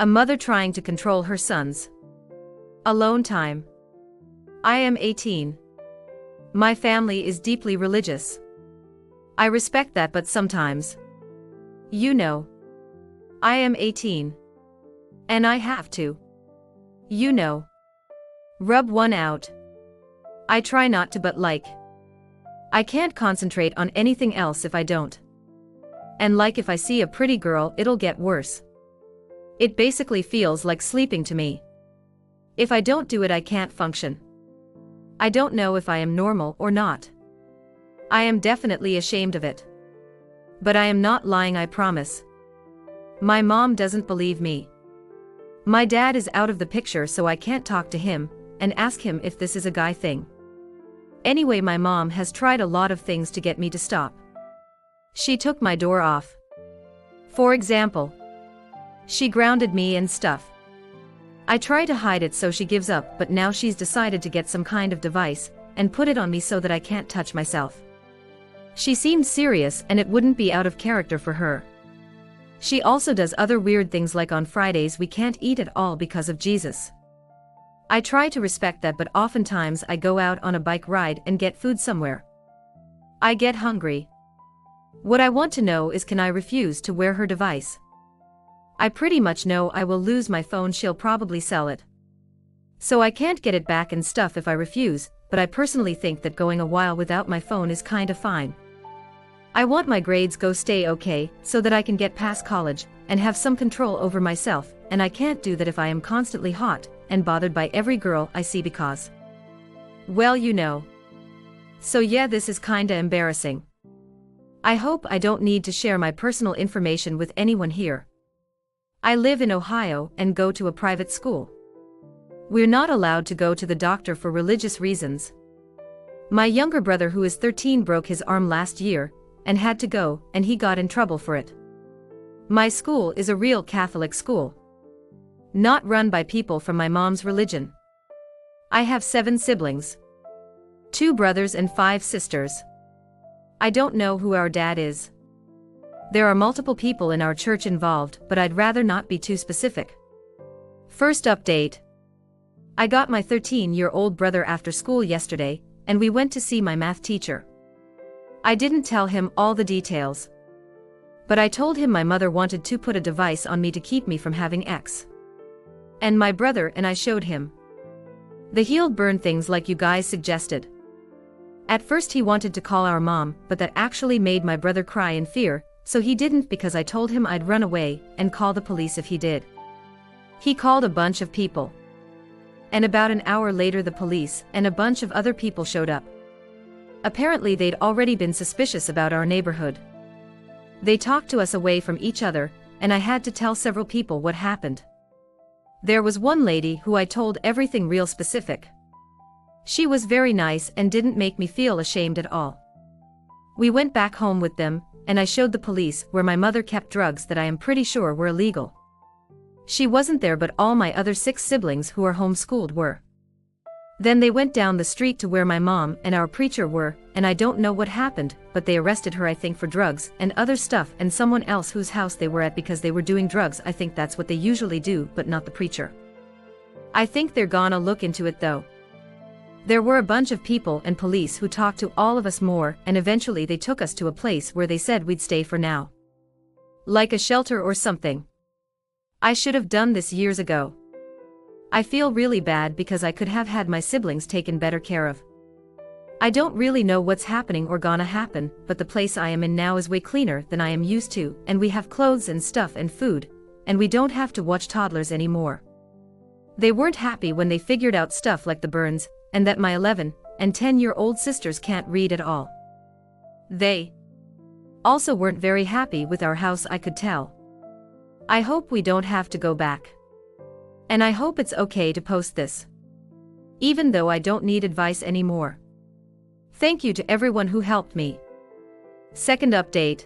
A mother trying to control her sons. Alone time. I am 18. My family is deeply religious. I respect that, but sometimes, you know, I am 18. And I have to, you know, rub one out. I try not to, but I can't concentrate on anything else if I don't. And if I see a pretty girl, it'll get worse. It basically feels like sleeping to me. If I don't do it, I can't function. I don't know if I am normal or not. I am definitely ashamed of it. But I am not lying, I promise. My mom doesn't believe me. My dad is out of the picture, so I can't talk to him and ask him if this is a guy thing. Anyway, my mom has tried a lot of things to get me to stop. She took my door off. For example, she grounded me and stuff. I try to hide it, so she gives up, but now she's decided to get some kind of device and put it on me so that I can't touch myself. She seemed serious, and it wouldn't be out of character for her. She also does other weird things, like on Fridays we can't eat at all because of Jesus. I try to respect that, but oftentimes I go out on a bike ride and get food somewhere. I get hungry. What I want to know is, can I refuse to wear her device? I pretty much know I will lose my phone, she'll probably sell it. So I can't get it back and stuff if I refuse, but I personally think that going a while without my phone is kinda fine. I want my grades stay okay, so that I can get past college and have some control over myself, and I can't do that if I am constantly hot and bothered by every girl I see because, well, you know. So yeah, this is kinda embarrassing. I hope I don't need to share my personal information with anyone here. I live in Ohio and go to a private school. We're not allowed to go to the doctor for religious reasons. My younger brother, who is 13, broke his arm last year and had to go, and he got in trouble for it. My school is a real Catholic school, not run by people from my mom's religion. I have 7 siblings. 2 brothers and 5 sisters. I don't know who our dad is. There are multiple people in our church involved, but I'd rather not be too specific. First update. I got my 13-year-old brother after school yesterday, and we went to see my math teacher. I didn't tell him all the details, but I told him my mother wanted to put a device on me to keep me from having X. And my brother and I showed him the healed burn things like you guys suggested. At first he wanted to call our mom, but that actually made my brother cry in fear, so he didn't, because I told him I'd run away and call the police if he did. He called a bunch of people. And about an hour later the police and a bunch of other people showed up. Apparently they'd already been suspicious about our neighborhood. They talked to us away from each other, and I had to tell several people what happened. There was one lady who I told everything real specific. She was very nice and didn't make me feel ashamed at all. We went back home with them, and I showed the police where my mother kept drugs that I am pretty sure were illegal. She wasn't there, but all my other 6 siblings who are homeschooled were. Then they went down the street to where my mom and our preacher were, and I don't know what happened, but they arrested her, I think, for drugs and other stuff, and someone else whose house they were at because they were doing drugs. I think that's what they usually do, but not the preacher. I think they're gonna look into it though. There were a bunch of people and police who talked to all of us more, and eventually they took us to a place where they said we'd stay for now. Like a shelter or something. I should have done this years ago. I feel really bad because I could have had my siblings taken better care of. I don't really know what's happening or gonna happen, but the place I am in now is way cleaner than I am used to, and we have clothes and stuff and food, and we don't have to watch toddlers anymore. They weren't happy when they figured out stuff like the burns, and that my 11 and 10-year-old sisters can't read at all. They also weren't very happy with our house, I could tell. I hope we don't have to go back. And I hope it's okay to post this, even though I don't need advice anymore. Thank you to everyone who helped me. Second update.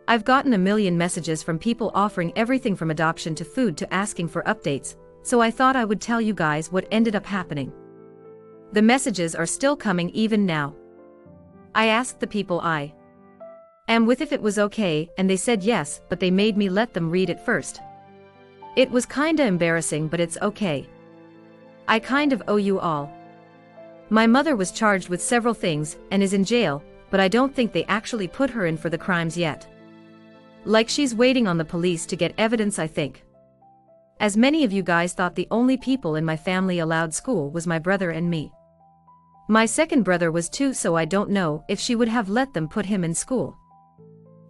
I've gotten a million messages from people offering everything from adoption to food to asking for updates, so I thought I would tell you guys what ended up happening. The messages are still coming even now. I asked the people I am with if it was okay, and they said yes, but they made me let them read it first. It was kinda embarrassing, but it's okay. I kind of owe you all. My mother was charged with several things and is in jail, but I don't think they actually put her in for the crimes yet. Like she's waiting on the police to get evidence, I think. As many of you guys thought the only people in my family allowed school was my brother and me. My second brother was 2, so I don't know if she would have let them put him in school.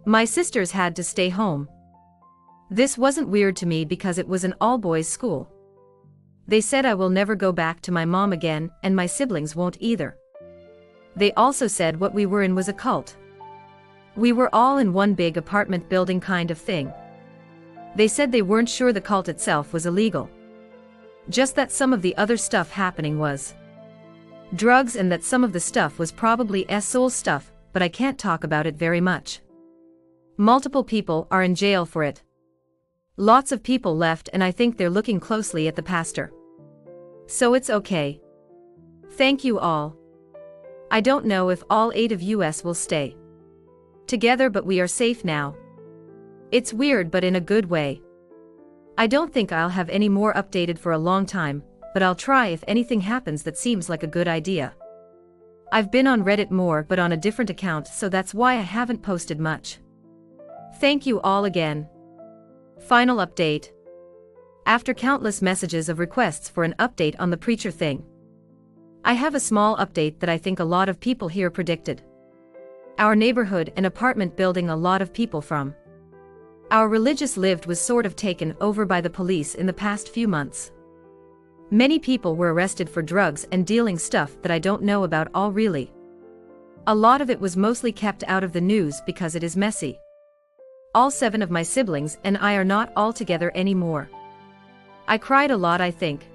My sisters had to stay home. This wasn't weird to me because it was an all-boys school. They said I will never go back to my mom again, and my siblings won't either. They also said what we were in was a cult. We were all in one big apartment building kind of thing. They said they weren't sure the cult itself was illegal. Just that some of the other stuff happening was drugs, and that some of the stuff was probably soul stuff, but I can't talk about it very much. Multiple people are in jail for it. Lots of people left, and I think they're looking closely at the pastor. So it's okay. Thank you all. I don't know if all 8 of us will stay together, but we are safe now. It's weird, but in a good way. I don't think I'll have any more updated for a long time, but I'll try if anything happens that seems like a good idea. I've been on Reddit more, but on a different account, so that's why I haven't posted much. Thank you all again. Final update. After countless messages of requests for an update on the preacher thing, I have a small update that I think a lot of people here predicted. Our neighborhood and apartment building a lot of people from our religious lived was sort of taken over by the police in the past few months. Many people were arrested for drugs and dealing stuff that I don't know about all really. A lot of it was mostly kept out of the news because it is messy. All 7 of my siblings and I are not all together anymore. I cried a lot, I think.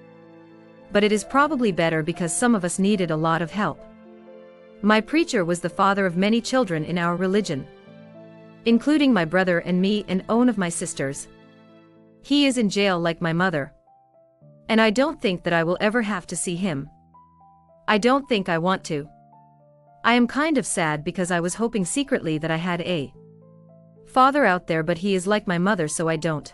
But it is probably better because some of us needed a lot of help. My preacher was the father of many children in our religion, including my brother and me and one of my sisters. He is in jail like my mother. And I don't think that I will ever have to see him. I don't think I want to. I am kind of sad because I was hoping secretly that I had a father out there, but he is like my mother, so I don't.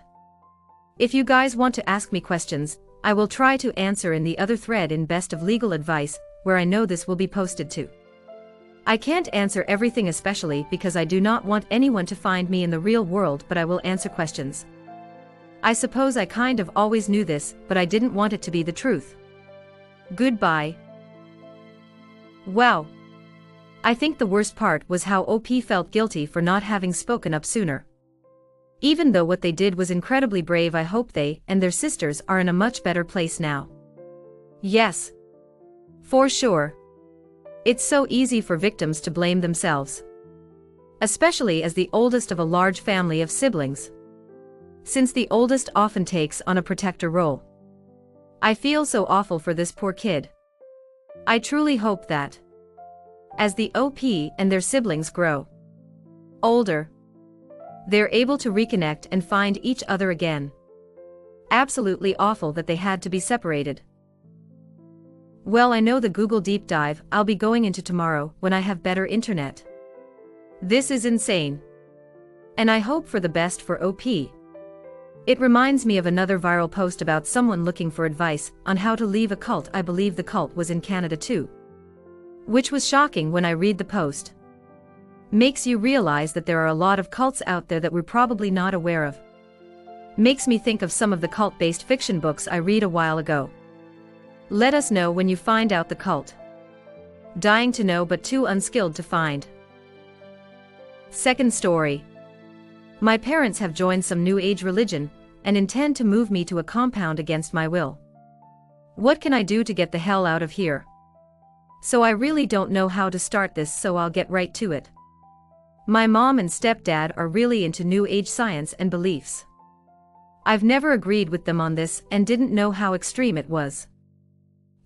If you guys want to ask me questions, I will try to answer in the other thread in Best of Legal Advice, where I know this will be posted to. I can't answer everything, especially because I do not want anyone to find me in the real world, but I will answer questions. I suppose I kind of always knew this, but I didn't want it to be the truth. Goodbye. Wow. I think the worst part was how OP felt guilty for not having spoken up sooner. Even though what they did was incredibly brave, I hope they and their sisters are in a much better place now. Yes. For sure. It's so easy for victims to blame themselves, especially as the oldest of a large family of siblings, since the oldest often takes on a protector role. I feel so awful for this poor kid. I truly hope that, as the OP and their siblings grow older, they're able to reconnect and find each other again. Absolutely awful that they had to be separated. Well, I know the Google deep dive I'll be going into tomorrow when I have better internet. This is insane. And I hope for the best for OP. It reminds me of another viral post about someone looking for advice on how to leave a cult. I believe the cult was in Canada too, which was shocking when I read the post. Makes you realize that there are a lot of cults out there that we're probably not aware of. Makes me think of some of the cult-based fiction books I read a while ago. Let us know when you find out the cult. Dying to know but too unskilled to find. Second story. My parents have joined some new age religion and intend to move me to a compound against my will. What can I do to get the hell out of here? So I really don't know how to start this, so I'll get right to it. My mom and stepdad are really into new age science and beliefs. I've never agreed with them on this and didn't know how extreme it was.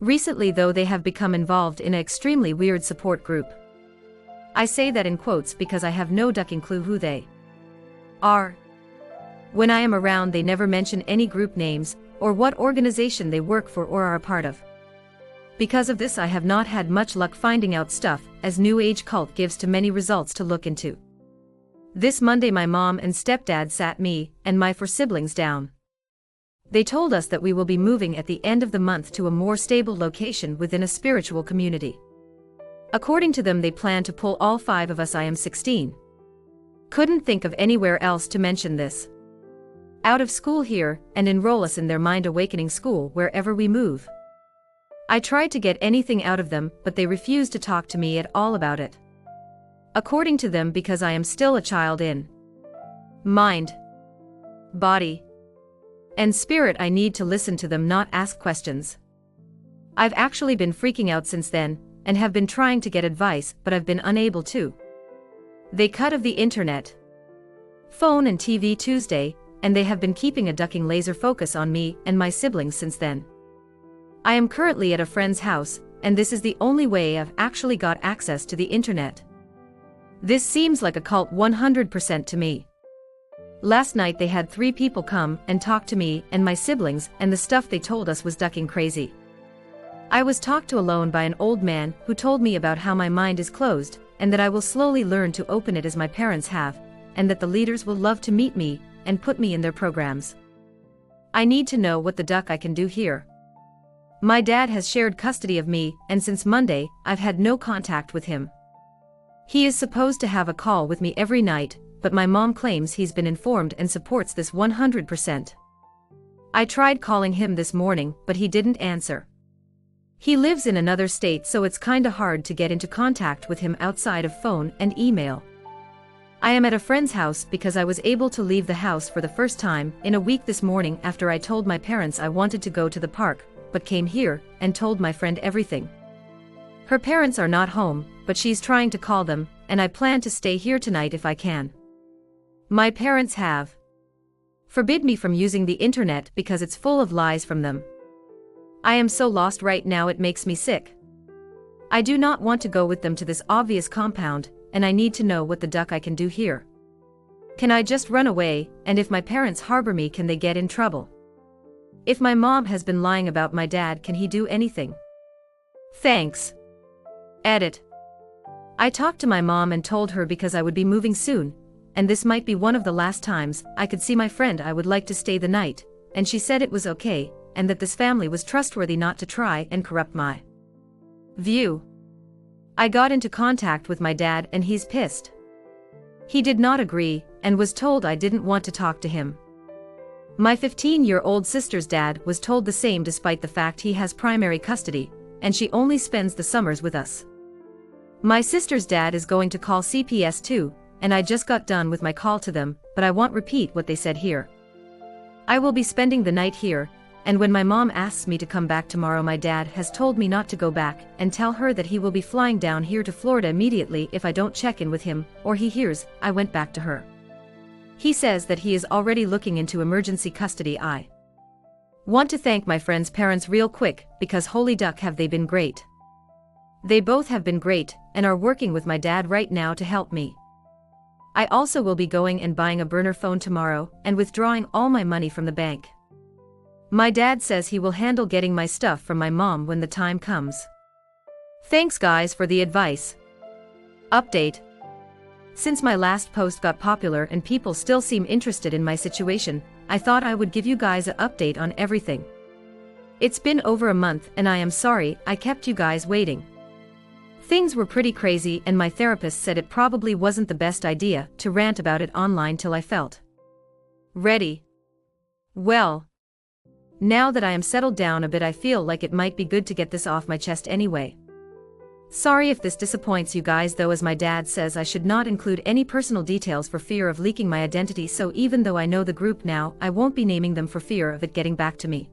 Recently though, they have become involved in an extremely weird support group. I say that in quotes because I have no ducking clue who they are. When I am around, they never mention any group names or what organization they work for or are a part of. Because of this, I have not had much luck finding out stuff, as New Age cult gives too many results to look into. This Monday my mom and stepdad sat me and my 4 siblings down They told us that we will be moving at the end of the month to a more stable location within a spiritual community. According to them, they plan to pull all 5 of us. I am 16. Couldn't think of anywhere else to mention this. Out of school here, and enroll us in their mind awakening school wherever we move. I tried to get anything out of them, but they refused to talk to me at all about it. According to them, because I am still a child in mind, body, and spirit, I need to listen to them, not ask questions. I've actually been freaking out since then, and have been trying to get advice, but I've been unable to. They cut off the internet, phone and TV Tuesday, and they have been keeping a ducking laser focus on me and my siblings since then. I am currently at a friend's house, and this is the only way I've actually got access to the internet. This seems like a cult 100% to me. Last night they had 3 people come and talk to me and my siblings, and the stuff they told us was ducking crazy. I was talked to alone by an old man who told me about how my mind is closed, and that I will slowly learn to open it as my parents have, and that the leaders will love to meet me and put me in their programs. I need to know what the duck I can do here. My dad has shared custody of me, and since Monday, I've had no contact with him. He is supposed to have a call with me every night, but my mom claims he's been informed and supports this 100%. I tried calling him this morning, but he didn't answer. He lives in another state, so it's kinda hard to get into contact with him outside of phone and email. I am at a friend's house because I was able to leave the house for the first time in a week this morning after I told my parents I wanted to go to the park, but came here and told my friend everything. Her parents are not home, but she's trying to call them, and I plan to stay here tonight if I can. My parents have forbid me from using the internet because it's full of lies from them. I am so lost right now, it makes me sick. I do not want to go with them to this obvious compound, and I need to know what the duck I can do here. Can I just run away, and if my parents harbor me, can they get in trouble? If my mom has been lying about my dad, can he do anything? Thanks. Edit. I talked to my mom and told her because I would be moving soon, and this might be one of the last times I could see my friend. I would like to stay the night, and she said it was okay, and that this family was trustworthy not to try and corrupt my view. I got into contact with my dad and he's pissed. He did not agree, and was told I didn't want to talk to him. My 15-year-old sister's dad was told the same despite the fact he has primary custody, and she only spends the summers with us. My sister's dad is going to call CPS too, and I just got done with my call to them, but I won't repeat what they said here. I will be spending the night here, and when my mom asks me to come back tomorrow, my dad has told me not to go back and tell her that he will be flying down here to Florida immediately if I don't check in with him, or he hears I went back to her. He says that he is already looking into emergency custody. I want to thank my friend's parents real quick, because holy duck have they been great. They both have been great, and are working with my dad right now to help me. I also will be going and buying a burner phone tomorrow, and withdrawing all my money from the bank. My dad says he will handle getting my stuff from my mom when the time comes. Thanks guys for the advice. Update. Since my last post got popular and people still seem interested in my situation, I thought I would give you guys an update on everything. It's been over a month and I am sorry I kept you guys waiting. Things were pretty crazy and my therapist said it probably wasn't the best idea to rant about it online till I felt ready. Well, now that I am settled down a bit, I feel like it might be good to get this off my chest anyway. Sorry if this disappoints you guys though, as my dad says I should not include any personal details for fear of leaking my identity, so even though I know the group now, I won't be naming them for fear of it getting back to me.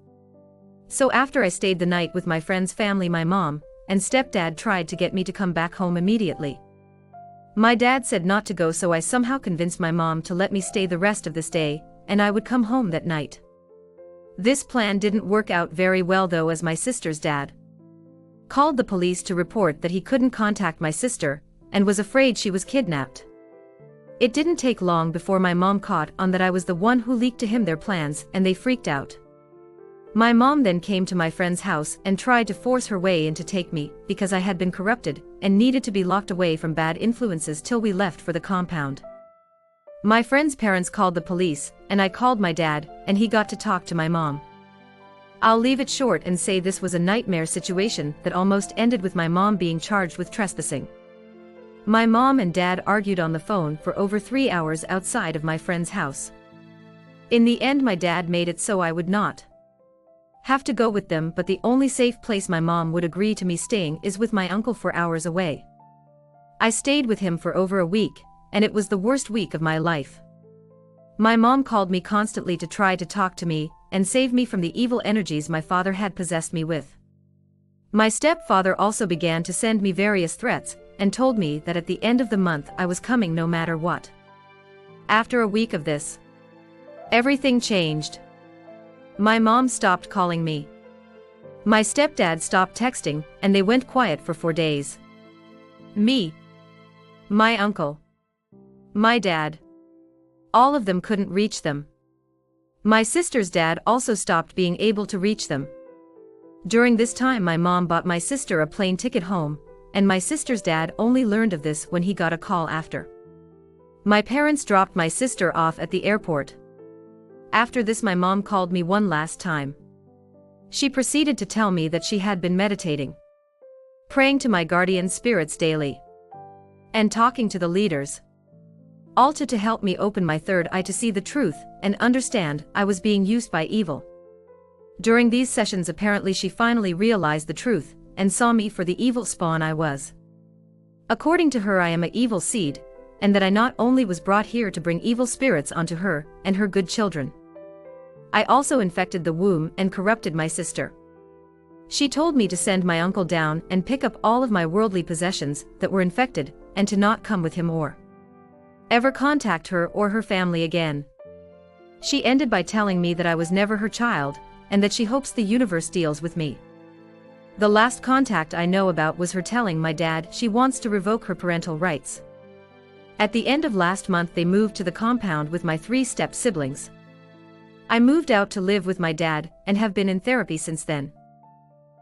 So after I stayed the night with my friend's family, my mom and stepdad tried to get me to come back home immediately. My dad said not to go, so I somehow convinced my mom to let me stay the rest of this day, and I would come home that night. This plan didn't work out very well though, as my sister's dad called the police to report that he couldn't contact my sister, and was afraid she was kidnapped. It didn't take long before my mom caught on that I was the one who leaked to him their plans, and they freaked out. My mom then came to my friend's house and tried to force her way in to take me, because I had been corrupted, and needed to be locked away from bad influences till we left for the compound. My friend's parents called the police, and I called my dad, and he got to talk to my mom. I'll leave it short and say this was a nightmare situation that almost ended with my mom being charged with trespassing. My mom and dad argued on the phone for over 3 hours outside of my friend's house. In the end, my dad made it so I would not have to go with them, but the only safe place my mom would agree to me staying is with my uncle 4 hours away. I stayed with him for over a week, and it was the worst week of my life. My mom called me constantly to try to talk to me and save me from the evil energies my father had possessed me with. My stepfather also began to send me various threats and told me that at the end of the month I was coming no matter what. After a week of this, everything changed. My mom stopped calling me. My stepdad stopped texting, and they went quiet for 4 days. Me, my uncle, my dad, all of them couldn't reach them. My sister's dad also stopped being able to reach them. During this time, my mom bought my sister a plane ticket home, and my sister's dad only learned of this when he got a call after. My parents dropped my sister off at the airport. After this, my mom called me one last time. She proceeded to tell me that she had been meditating, praying to my guardian spirits daily, and talking to the leaders, all to help me open my third eye to see the truth and understand I was being used by evil. During these sessions, apparently she finally realized the truth and saw me for the evil spawn I was. According to her, I am an evil seed, and that I not only was brought here to bring evil spirits onto her and her good children, I also infected the womb and corrupted my sister. She told me to send my uncle down and pick up all of my worldly possessions that were infected, and to not come with him or ever contact her or her family again. She ended by telling me that I was never her child, and that she hopes the universe deals with me. The last contact I know about was her telling my dad she wants to revoke her parental rights. At the end of last month, they moved to the compound with my 3 step siblings. I moved out to live with my dad and have been in therapy since then.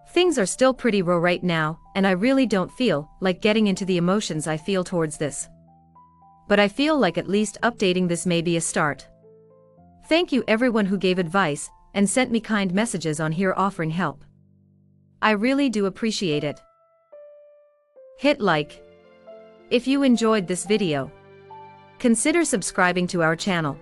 Things are still pretty raw right now, and I really don't feel like getting into the emotions I feel towards this. But I feel like at least updating this may be a start. Thank you everyone who gave advice and sent me kind messages on here offering help. I really do appreciate it. Hit like if you enjoyed this video. Consider subscribing to our channel.